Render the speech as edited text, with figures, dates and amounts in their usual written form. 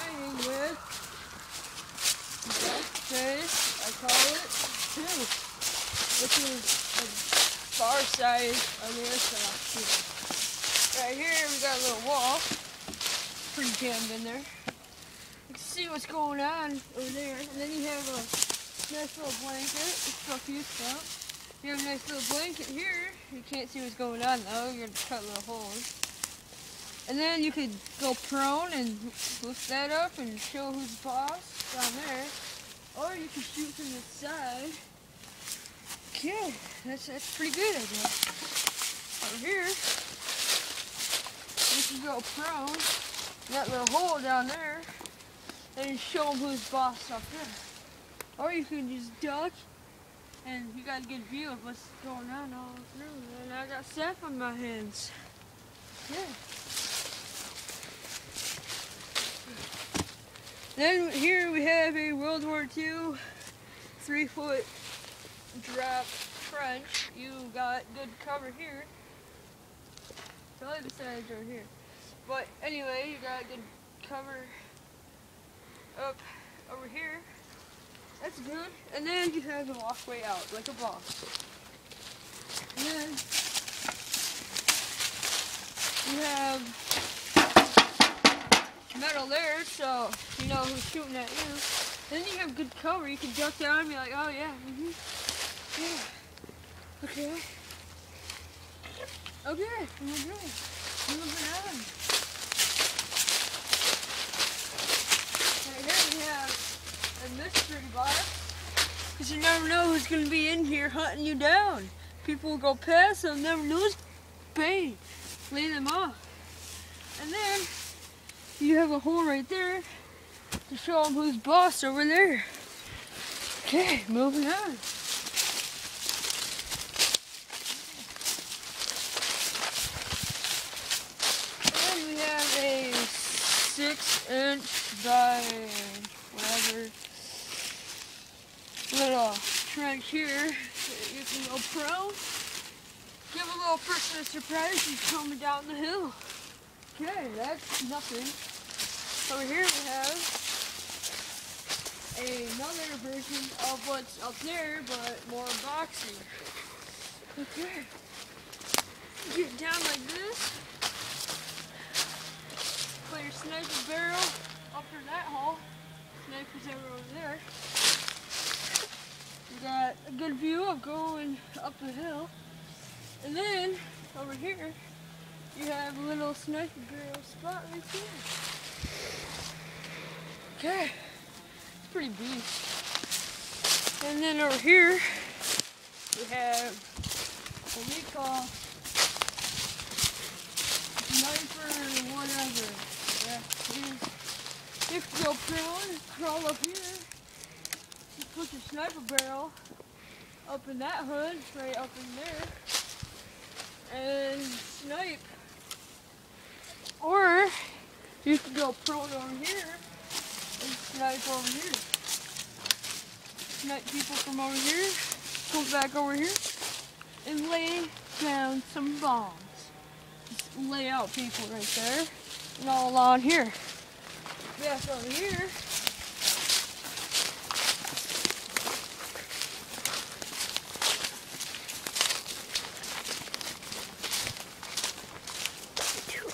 mining with best face, I call it, too, which is a bar size on the airsoft too. Right here we got a little wall, pretty jammed in there. You can see what's going on over there, and then you have a nice little blanket, stuff you stuff. You have a nice little blanket here. You can't see what's going on though, you're gonna cut little holes. And then you could go prone and lift that up and show who's boss down there. Or you can shoot from the side. Okay, that's pretty good, I guess. Over here, you can go prone, that little hole down there, and show them who's boss up there. Or you can just duck, and you got a good view of what's going on all through. And I got sap on my hands. Yeah. Then here we have a World War II 3-foot drop trench. You got good cover here. Probably besides right here. But anyway, you got good cover up over here. That's good. And then you have a walkway out like a boss. And then you have metal there, so you know who's shooting at you. Then you have good cover. You can duck down and be like, oh yeah, yeah. Okay. Okay, moving on. Right here we have a mystery box, because you never know who's going to be in here hunting you down. People will go past, they'll never lose. Bang, lay them off. And then you have a hole right there to show them who's boss over there. Okay, moving on. And we have a 6-inch by whatever little trench here that you can go pro. Give a little person a surprise who's coming down the hill. Okay, that's nothing. Over here we have another version of what's up there, but more boxy. Okay. Get down like this. Put your sniper barrel up in that hole. Snipers over there. You got a good view of going up the hill. And then, over here, you have a little sniper barrel spot right there. Okay, pretty beast. And then over here, we have what we call sniper whatever. Yeah, you can go prone, crawl up here, you put your sniper barrel up in that hood, right up in there, and snipe. Or you can go prone over here and snipe over here. Snipe people from over here, come back over here, and lay down some bombs. Just lay out people right there, and all along here. Back over here,